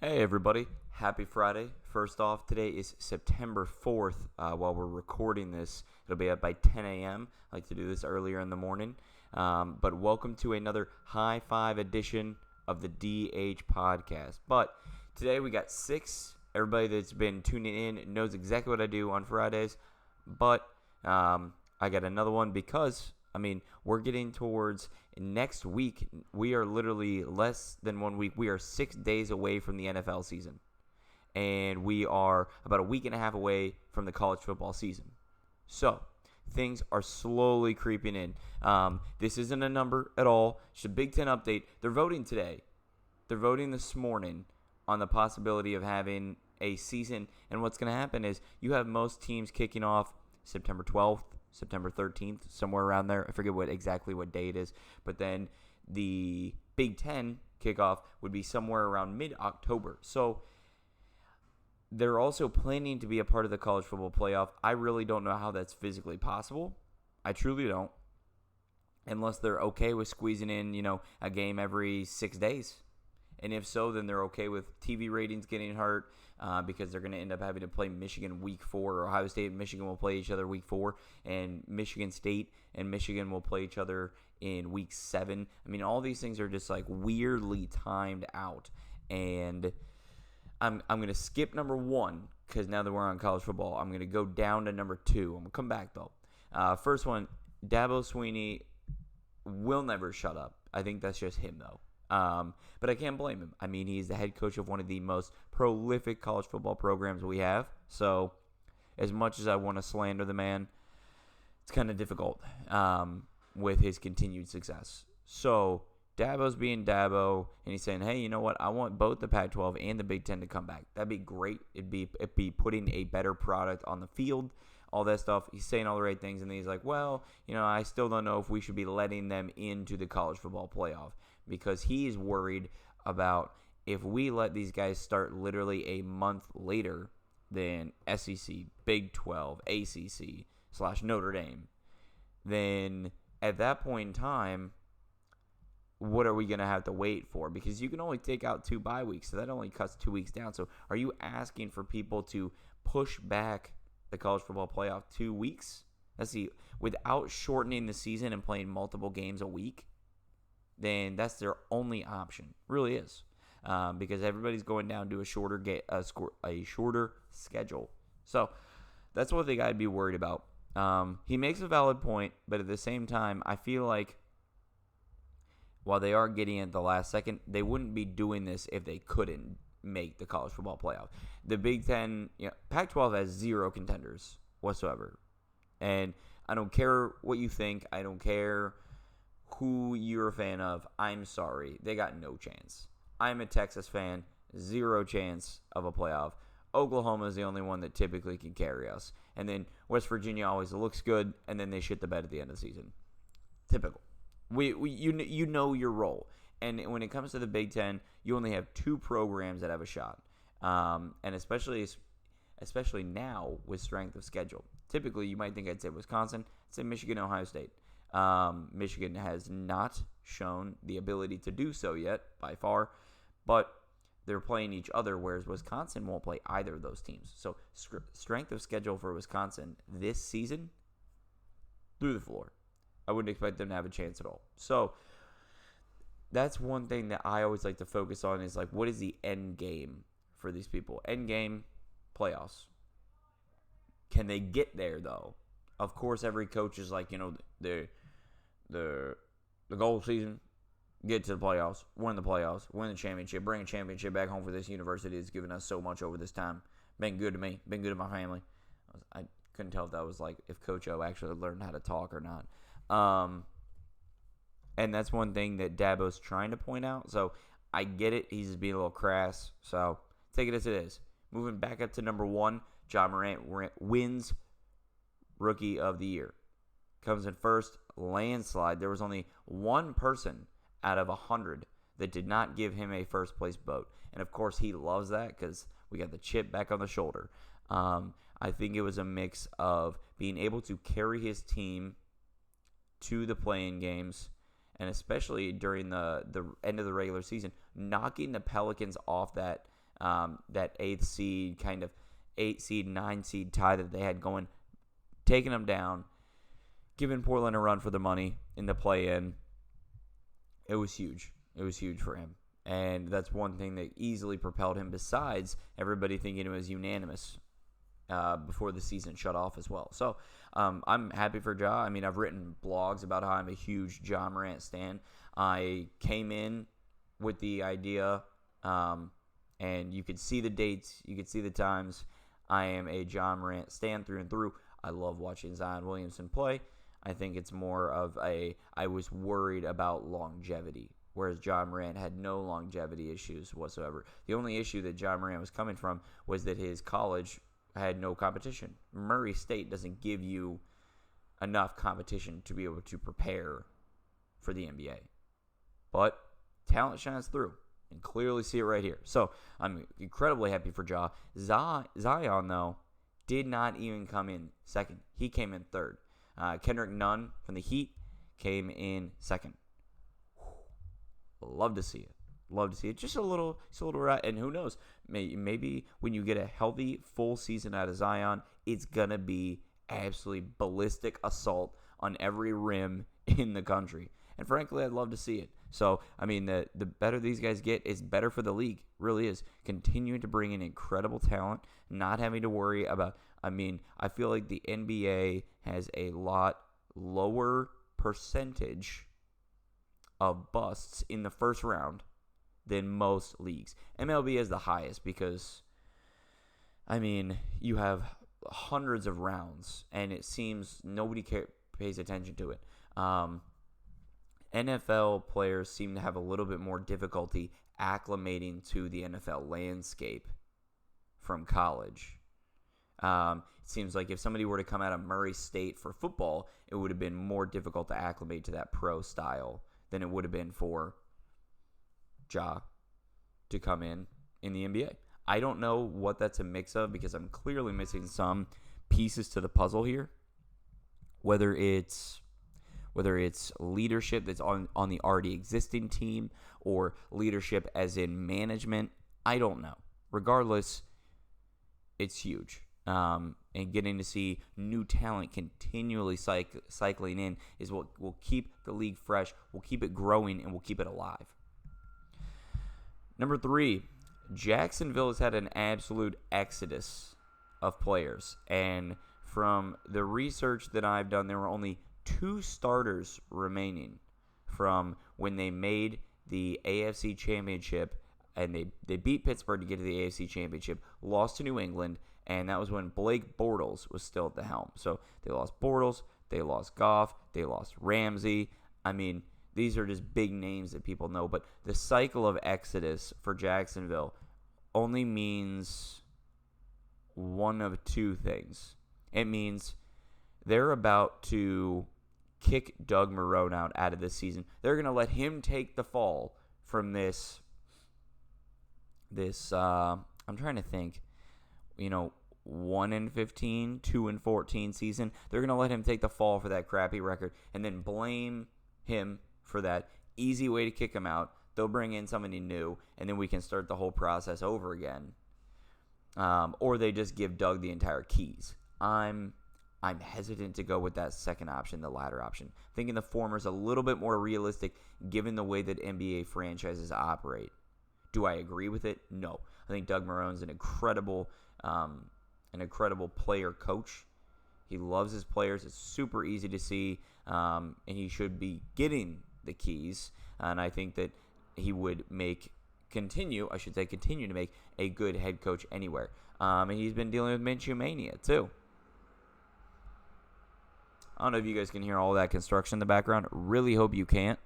Hey everybody, happy Friday. First off, today is September 4th. While we're recording this, it'll be up by 10 a.m. I like to do this earlier in the morning. But welcome to another Hi5 edition of the DH podcast. But today we got six. Everybody that's been tuning in knows exactly what I do on Fridays. But I got another one because we're getting towards next week. We are literally less than 1 week. We are 6 days away from the NFL season. And we are about a week and a half away from the college football season. So, things are slowly creeping in. This isn't a number at all. It's a Big Ten update. They're voting today. They're voting this morning on the possibility of having a season. And what's going to happen is you have most teams kicking off September 12th. September 13th, somewhere around there. I forget exactly what day it is. But then the Big Ten kickoff would be somewhere around mid-October. So they're also planning to be a part of the college football playoff. I really don't know how that's physically possible. I truly don't. Unless they're okay with squeezing in, a game every 6 days. And if so, then they're okay with TV ratings getting hurt because they're going to end up having to play Michigan week 4. Or Ohio State and Michigan will play each other week 4. And Michigan State and Michigan will play each other in week 7. All these things are just like weirdly timed out. And I'm going to skip number 1 because now that we're on college football, I'm going to go down to number 2. I'm going to come back, though. First one, Dabo Swinney will never shut up. I think that's just him, though. But I can't blame him. He's the head coach of one of the most prolific college football programs we have. So, as much as I want to slander the man, it's kind of difficult with his continued success. So, Dabo's being Dabo, and he's saying, hey, you know what? I want both the Pac-12 and the Big Ten to come back. That'd be great. It'd be putting a better product on the field, all that stuff. He's saying all the right things, and then he's like, well, I still don't know if we should be letting them into the college football playoff because he's worried about if we let these guys start literally a month later than SEC, Big 12, ACC / Notre Dame, then at that point in time, what are we going to have to wait for? Because you can only take out 2 bye weeks, so that only cuts 2 weeks down. So are you asking for people to push back the college football playoff 2 weeks? Let's see, without shortening the season and playing multiple games a week, then that's their only option. Really is. Because everybody's going down to a shorter schedule. So that's what they got to be worried about. He makes a valid point, but at the same time, I feel like while they are getting it at the last second, they wouldn't be doing this if they couldn't make the college football playoff. The Big Ten, Pac-12 has 0 contenders whatsoever. And I don't care what you think. I don't care who you're a fan of. I'm sorry. They got no chance. I'm a Texas fan. 0 chance of a playoff. Oklahoma is the only one that typically can carry us. And then West Virginia always looks good, and then they shit the bed at the end of the season. Typical. You know your role. And when it comes to the Big Ten, you only have 2 programs that have a shot. And especially now with strength of schedule. Typically, you might think I'd say Wisconsin. I'd say Michigan, Ohio State. Michigan has not shown the ability to do so yet, by far. But they're playing each other, whereas Wisconsin won't play either of those teams. So strength of schedule for Wisconsin this season, through the floor. I wouldn't expect them to have a chance at all. So that's one thing that I always like to focus on is like, what is the end game for these people? End game, playoffs. Can they get there, though? Of course, every coach is like, the goal season, get to the playoffs, win the championship, bring a championship back home for this university that's given us so much over this time. Been good to me, been good to my family. I couldn't tell if that was like if Coach O actually learned how to talk or not. And that's one thing that Dabo's trying to point out. So I get it. He's just being a little crass. So take it as it is. Moving back up to number 1, John Morant wins Rookie of the Year. Comes in first, landslide. There was only one person out of 100 that did not give him a first place vote. And of course, he loves that because we got the chip back on the shoulder. I think it was a mix of being able to carry his team to the play-in games, and especially during the end of the regular season, knocking the Pelicans off that that 8th seed, kind of 8 seed, 9 seed tie that they had going, taking them down, giving Portland a run for the money in the play-in. It was huge. It was huge for him. And that's one thing that easily propelled him, besides everybody thinking it was unanimous before the season shut off as well. So I'm happy for Ja. I mean, I've written blogs about how I'm a huge Ja Morant stan. I came in with the idea, and you could see the dates, you could see the times. I am a Ja Morant stan through and through. I love watching Zion Williamson play. I think it's more of I was worried about longevity, whereas Ja Morant had no longevity issues whatsoever. The only issue that Ja Morant was coming from was that his college had no competition. Murray State doesn't give you enough competition to be able to prepare for the NBA. But talent shines through, and clearly see it right here. So I'm incredibly happy for Ja. Zion, though, did not even come in second. He came in third. Kendrick Nunn from the Heat came in second. Love to see it. Love to see it. Just a little right. And who knows? Maybe when you get a healthy full season out of Zion, it's going to be absolutely ballistic assault on every rim in the country. And frankly, I'd love to see it. So, I mean, the better these guys get, it's better for the league. Really is. Continuing to bring in incredible talent, not having to worry about, I feel like the NBA has a lot lower percentage of busts in the first round than most leagues. MLB is the highest because, you have hundreds of rounds, and it seems nobody pays attention to it. NFL players seem to have a little bit more difficulty acclimating to the NFL landscape from college. It seems like if somebody were to come out of Murray State for football, it would have been more difficult to acclimate to that pro style than it would have been for Ja to come in the NBA. I don't know what that's a mix of, because I'm clearly missing some pieces to the puzzle here. Whether it's leadership that's on the already existing team, or leadership as in management, I don't know. Regardless, it's huge. And getting to see new talent continually cycling in is what will keep the league fresh, will keep it growing, and will keep it alive. Number 3, Jacksonville has had an absolute exodus of players. And from the research that I've done, there were only 2 starters remaining from when they made the AFC Championship, and they beat Pittsburgh to get to the AFC Championship, lost to New England, and that was when Blake Bortles was still at the helm. So they lost Bortles, they lost Goff, they lost Ramsey. These are just big names that people know, but the cycle of exodus for Jacksonville only means one of 2 things. It means they're about to kick Doug Marrone out of this season. They're going to let him take the fall from this I'm trying to think, 1-15, 2-14 season. They're going to let him take the fall for that crappy record and then blame him for that. Easy way to kick him out. They'll bring in somebody new, and then we can start the whole process over again. Or they just give Doug the entire keys. I'm hesitant to go with that second option, the latter option. Thinking the former is a little bit more realistic given the way that NBA franchises operate. Do I agree with it? No. I think Doug Marrone's an incredible player coach. He loves his players. It's super easy to see, and he should be getting the keys. And I think that he would continue to make a good head coach anywhere. And he's been dealing with Minshew mania too. I don't know if you guys can hear all that construction in the background. Really hope you can't.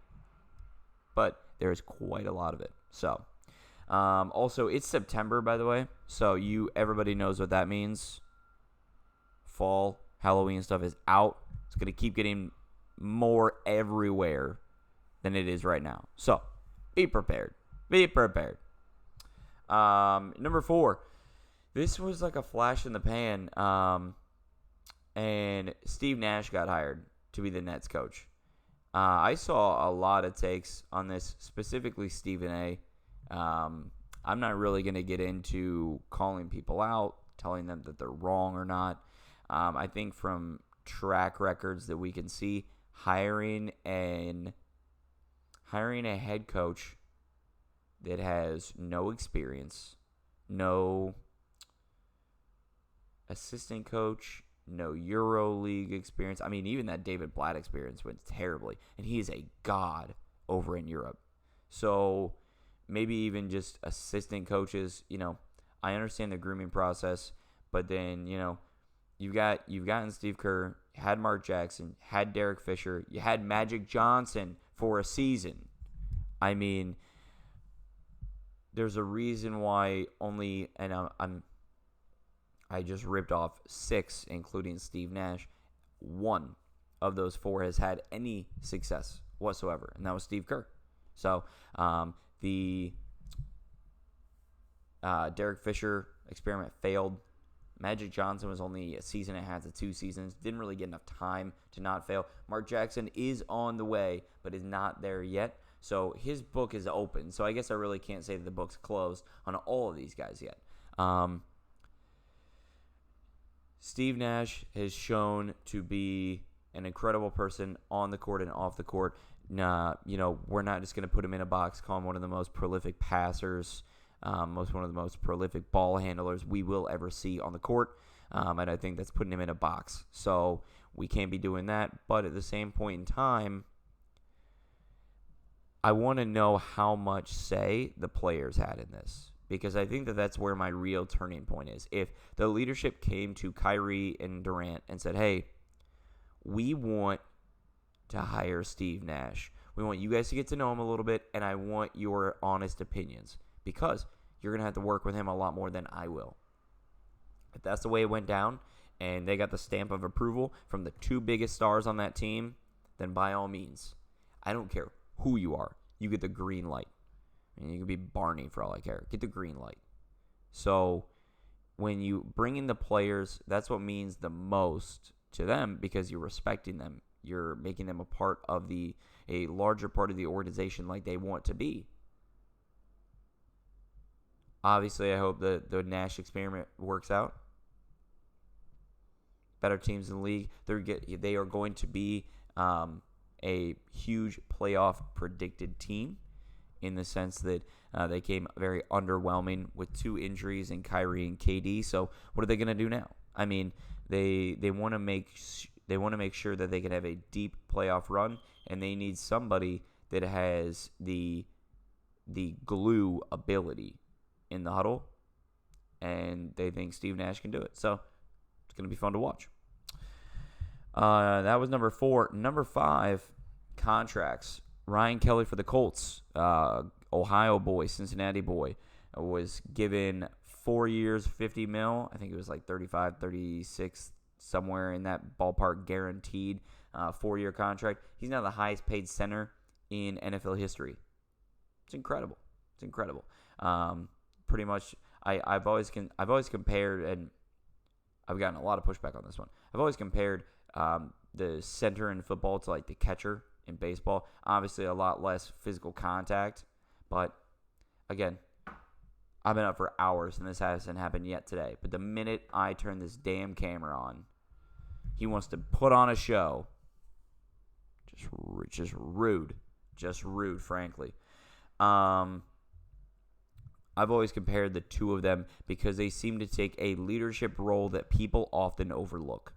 But there's quite a lot of it. So, also, it's September, by the way. So everybody knows what that means. Fall, Halloween stuff is out. It's going to keep getting more everywhere than it is right now. So, be prepared. Be prepared. Number 4. This was like a flash in the pan. And Steve Nash got hired to be the Nets coach. I saw a lot of takes on this, specifically Stephen A. I'm not really going to get into calling people out, telling them that they're wrong or not. I think from track records that we can see, hiring a head coach that has no experience, no assistant coach, no EuroLeague experience. I mean, even that David Blatt experience went terribly, and he is a god over in Europe. So maybe even just assistant coaches. I understand the grooming process, but then you've gotten Steve Kerr, had Mark Jackson, had Derek Fisher, you had Magic Johnson for a season. I mean, there's a reason why only, and I just ripped off 6, including Steve Nash. 1 of those 4 has had any success whatsoever, and that was Steve Kerr. So the Derek Fisher experiment failed. Magic Johnson was only a season and a half to 2 seasons. Didn't really get enough time to not fail. Mark Jackson is on the way, but is not there yet. So his book is open. So I guess I really can't say that the book's closed on all of these guys yet. Steve Nash has shown to be an incredible person on the court and off the court. We're not just going to put him in a box, call him one of the most prolific passers, one of the most prolific ball handlers we will ever see on the court. And I think that's putting him in a box. So we can't be doing that. But at the same point in time, I want to know how much say the players had in this. Because I think that that's where my real turning point is. If the leadership came to Kyrie and Durant and said, hey, we want to hire Steve Nash. We want you guys to get to know him a little bit, and I want your honest opinions. Because you're going to have to work with him a lot more than I will. If that's the way it went down, and they got the stamp of approval from the 2 biggest stars on that team, then by all means, I don't care who you are. You get the green light. And you can be Barney for all I care. Get the green light. So when you bring in the players, that's what means the most to them because you're respecting them. You're making them a larger part of the organization like they want to be. Obviously, I hope the Nash experiment works out. Better teams in the league. They are going to be a huge playoff predicted team. In the sense that they came very underwhelming with 2 injuries in Kyrie and KD. So what are they going to do now? I mean, they want to make sure that they can have a deep playoff run, and they need somebody that has the glue ability in the huddle, and they think Steve Nash can do it. So it's going to be fun to watch. That was number 4. Number 5, contracts. Ryan Kelly for the Colts, Ohio boy, Cincinnati boy, was given 4 years, $50 million. I think it was like 35, 36, somewhere in that ballpark, guaranteed 4-year contract. He's now the highest paid center in NFL history. It's incredible. Pretty much, I've always compared, and I've gotten a lot of pushback on this one. I've always compared the center in football to like the catcher in baseball. Obviously, a lot less physical contact, but again, I've been up for hours, and this hasn't happened yet today. But the minute I turn this damn camera on, he wants to put on a show. Just rude, frankly. I've always compared the 2 of them because they seem to take a leadership role that people often overlook.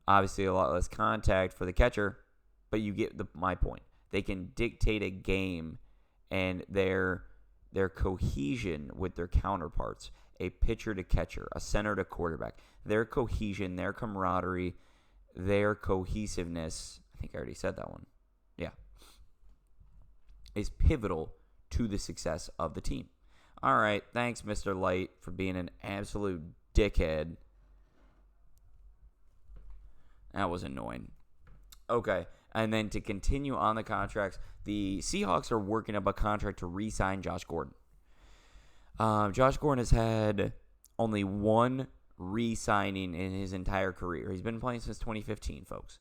Obviously, a lot less contact for the catcher, but you get my point. They can dictate a game and their cohesion with their counterparts, a pitcher to catcher, a center to quarterback, their cohesion, their camaraderie, their cohesiveness, I think I already said that one, yeah, is pivotal to the success of the team. All right, thanks, Mr. Light, for being an absolute dickhead. That was annoying. Okay, and then to continue on the contracts, the Seahawks are working up a contract to re-sign Josh Gordon. Josh Gordon has had only 1 re-signing in his entire career. He's been playing since 2015, folks.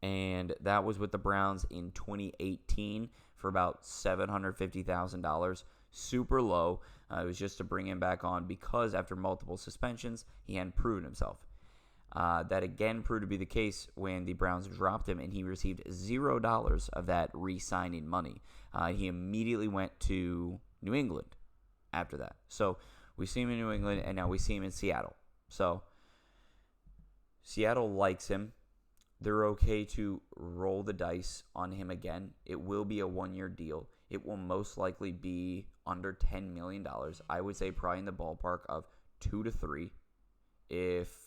And that was with the Browns in 2018 for about $750,000. Super low. It was just to bring him back on because after multiple suspensions, he hadn't proven himself. That again proved to be the case when the Browns dropped him, and he received $0 of that re-signing money. He immediately went to New England after that. So we see him in New England, and now we see him in Seattle. So Seattle likes him. They're okay to roll the dice on him again. It will be a one-year deal. It will most likely be under $10 million. I would say probably in the ballpark of 2 to 3 if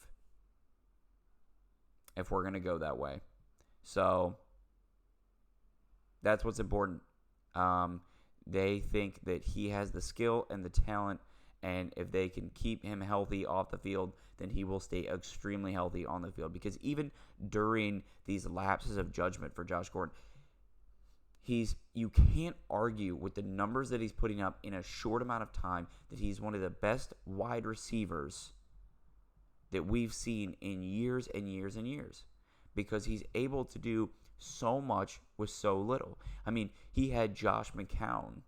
we're going to go that way. So that's what's important. They think that he has the skill and the talent, and if they can keep him healthy off the field, then he will stay extremely healthy on the field. Because even during these lapses of judgment for Josh Gordon, you can't argue with the numbers that he's putting up in a short amount of time that he's one of the best wide receivers that we've seen in years and years and years, because he's able to do so much with so little. I mean, he had Josh McCown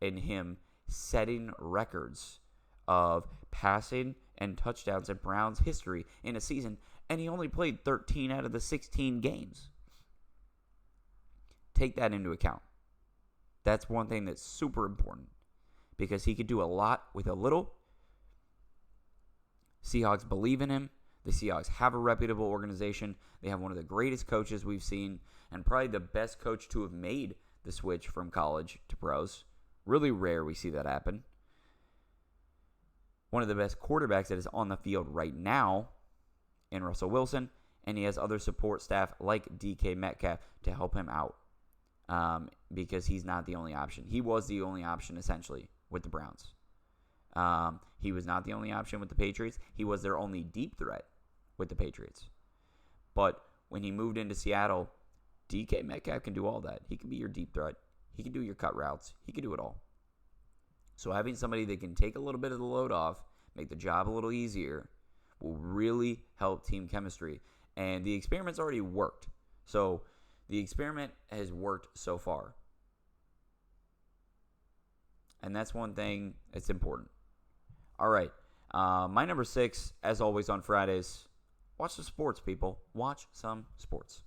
and him setting records of passing and touchdowns in Browns history in a season, and he only played 13 out of the 16 games. Take that into account. That's one thing that's super important, because he could do a lot with a little. Seahawks believe in him. The Seahawks have a reputable organization. They have one of the greatest coaches we've seen, and probably the best coach to have made the switch from college to pros. Really rare we see that happen. One of the best quarterbacks that is on the field right now in Russell Wilson, and he has other support staff like DK Metcalf to help him out, because he's not the only option. He was the only option, essentially, with the Browns. He was not the only option with the Patriots. He was their only deep threat with the Patriots. But when he moved into Seattle, DK Metcalf can do all that. He can be your deep threat. He can do your cut routes. He can do it all. So having somebody that can take a little bit of the load off, make the job a little easier, will really help team chemistry. And the experiment's already worked. So the experiment has worked so far. And that's one thing that's important. All right. My number 6, as always on Fridays, watch some sports, people. Watch some sports.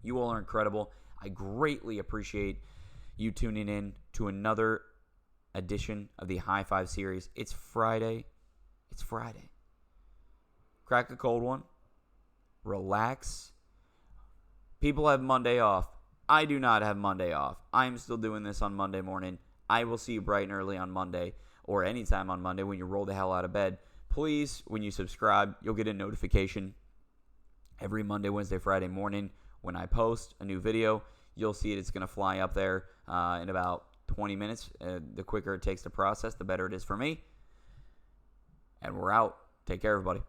You all are incredible. I greatly appreciate you tuning in to another edition of the Hi5 series. It's Friday. It's Friday. Crack a cold one. Relax. People have Monday off. I do not have Monday off. I'm still doing this on Monday morning. I will see you bright and early on Monday, or anytime on Monday when you roll the hell out of bed. Please, when you subscribe, you'll get a notification every Monday, Wednesday, Friday morning. When I post a new video, you'll see it. It's going to fly up there in about 20 minutes. The quicker it takes to process, the better it is for me. And we're out. Take care, everybody.